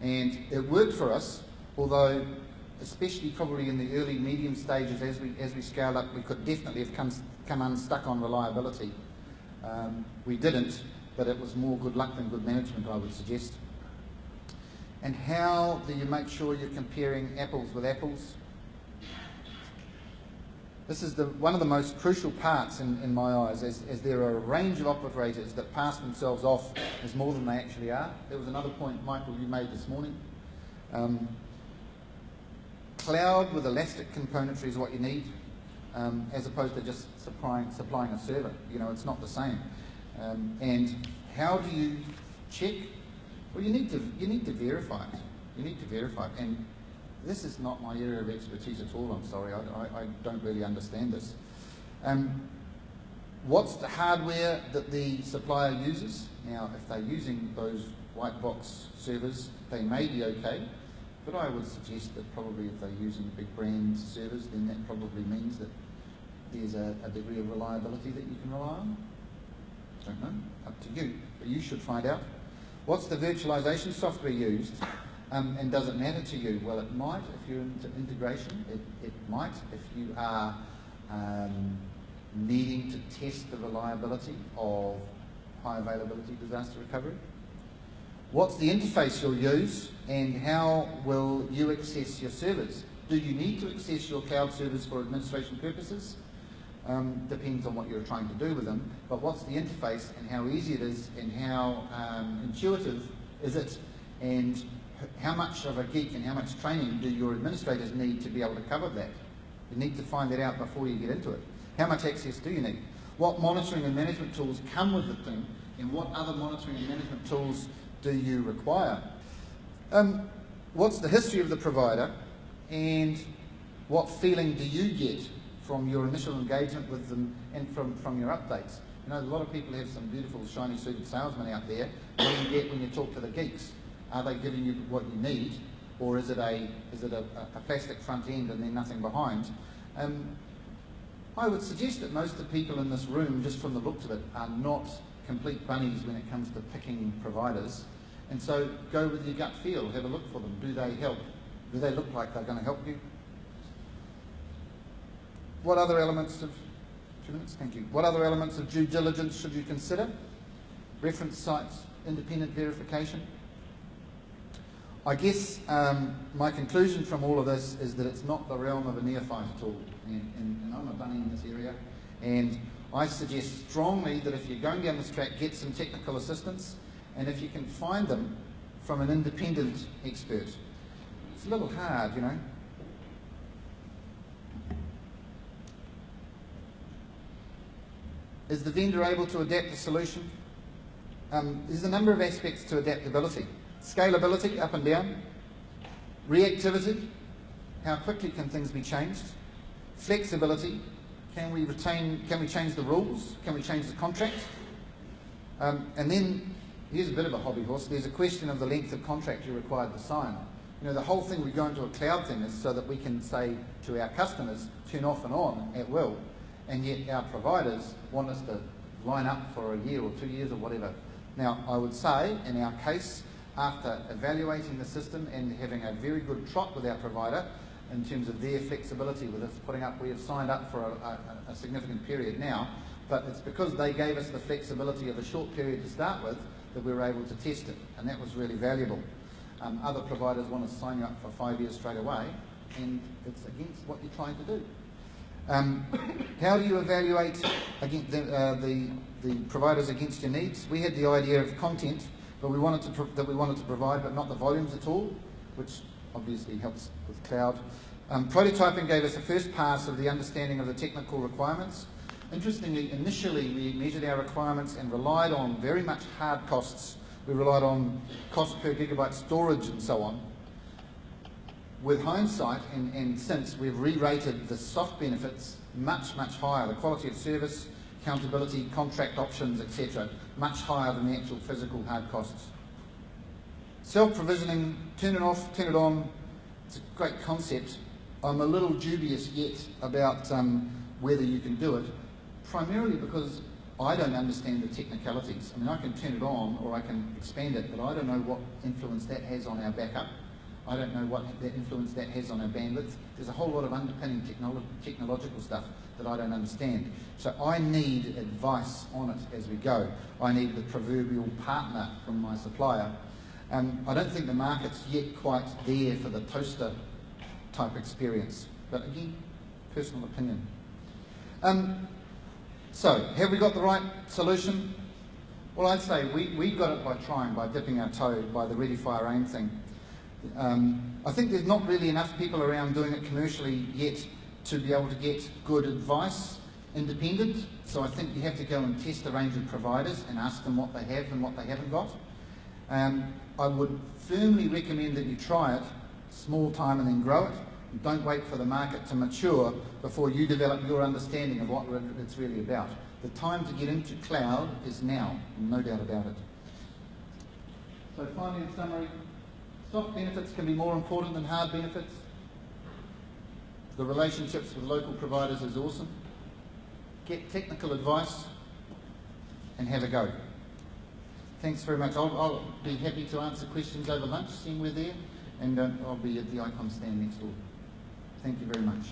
And it worked for us, although especially probably in the early medium stages as we scaled up, we could definitely have come unstuck on reliability. We didn't, but it was more good luck than good management, I would suggest. And how do you make sure you're comparing apples with apples? This is one of the most crucial parts in my eyes, as there are a range of operators that pass themselves off as more than they actually are. There was another point, Michael, you made this morning. Cloud with elastic componentry is what you need, as opposed to just supplying a server. You know, it's not the same. And how do you check? Well, you need to verify it. You need to verify it. And this is not my area of expertise at all, I'm sorry. I don't really understand this. What's the hardware that the supplier uses? Now, if they're using those white box servers, they may be okay, but I would suggest that probably if they're using big brand servers, then that probably means that there's a degree of reliability that you can rely on. Don't know, up to you, but you should find out. What's the virtualization software used? And does it matter to you? Well, it might if you're into integration. It might if you are needing to test the reliability of high availability disaster recovery. What's the interface you'll use, and how will you access your servers? Do you need to access your cloud servers for administration purposes? Depends on what you're trying to do with them. But what's the interface, and how easy it is, and how intuitive is it, and how much of a geek and how much training do your administrators need to be able to cover that? You need to find that out before you get into it. How much access do you need? What monitoring and management tools come with the thing, and what other monitoring and management tools do you require? What's the history of the provider, and what feeling do you get from your initial engagement with them and from your updates? You know, a lot of people have some beautiful, shiny suited salesmen out there. What do you get when you talk to the geeks? Are they giving you what you need, or is it a plastic front end and then nothing behind? I would suggest that most of the people in this room, just from the looks of it, are not complete bunnies when it comes to picking providers. And so go with your gut feel, have a look for them. Do they help? Do they look like they're going to help you? What other elements of, 2 minutes, thank you. What other elements of due diligence should you consider? Reference sites, independent verification. I guess my conclusion from all of this is that it's not the realm of a neophyte at all, and I'm a bunny in this area, and I suggest strongly that if you're going down this track, get some technical assistance, and if you can find them from an independent expert. It's a little hard, you know. Is the vendor able to adapt the solution? There's a number of aspects to adaptability. Scalability, up and down. Reactivity, how quickly can things be changed? Flexibility, can we change the rules? Can we change the contract? And then, here's a bit of a hobby horse, there's a question of the length of contract you're required to sign. You know, the whole thing we go into a cloud thing is so that we can say to our customers, turn off and on at will, and yet our providers want us to line up for a year or 2 years or whatever. Now, I would say, in our case, after evaluating the system and having a very good trot with our provider in terms of their flexibility with us putting up, we have signed up for a significant period now, but it's because they gave us the flexibility of a short period to start with that we were able to test it, and that was really valuable. Other providers want to sign you up for 5 years straight away, and it's against what you're trying to do. How do you evaluate against the providers against your needs? We had the idea of content, but we wanted to provide, but not the volumes at all, which obviously helps with cloud. Prototyping gave us a first pass of the understanding of the technical requirements. Interestingly, initially we measured our requirements and relied on very much hard costs. We relied on cost per gigabyte storage and so on. With hindsight, and since, we've re-rated the soft benefits much, much higher. The quality of service, accountability, contract options, etc., much higher than the actual physical hard costs. Self-provisioning, turn it off, turn it on, it's a great concept. I'm a little dubious yet about whether you can do it, primarily because I don't understand the technicalities. I mean, I can turn it on or I can expand it, but I don't know what influence that has on our backup. I don't know what influence that has on our bandwidth. There's a whole lot of underpinning technological stuff that I don't understand. So I need advice on it as we go. I need the proverbial partner from my supplier. I don't think the market's yet quite there for the toaster type experience. But again, personal opinion. So, have we got the right solution? Well, I'd say we got it by trying, by dipping our toe, by the ready, fire, aim thing. I think there's not really enough people around doing it commercially yet to be able to get good advice independent. So I think you have to go and test a range of providers and ask them what they have and what they haven't got. I would firmly recommend that you try it, small time and then grow it. Don't wait for the market to mature before you develop your understanding of what it's really about. The time to get into cloud is now, no doubt about it. So finally, in summary, soft benefits can be more important than hard benefits. The relationships with local providers is awesome. Get technical advice and have a go. Thanks very much. I'll be happy to answer questions over lunch, seeing we're there, and I'll be at the ICONZ stand next door. Thank you very much.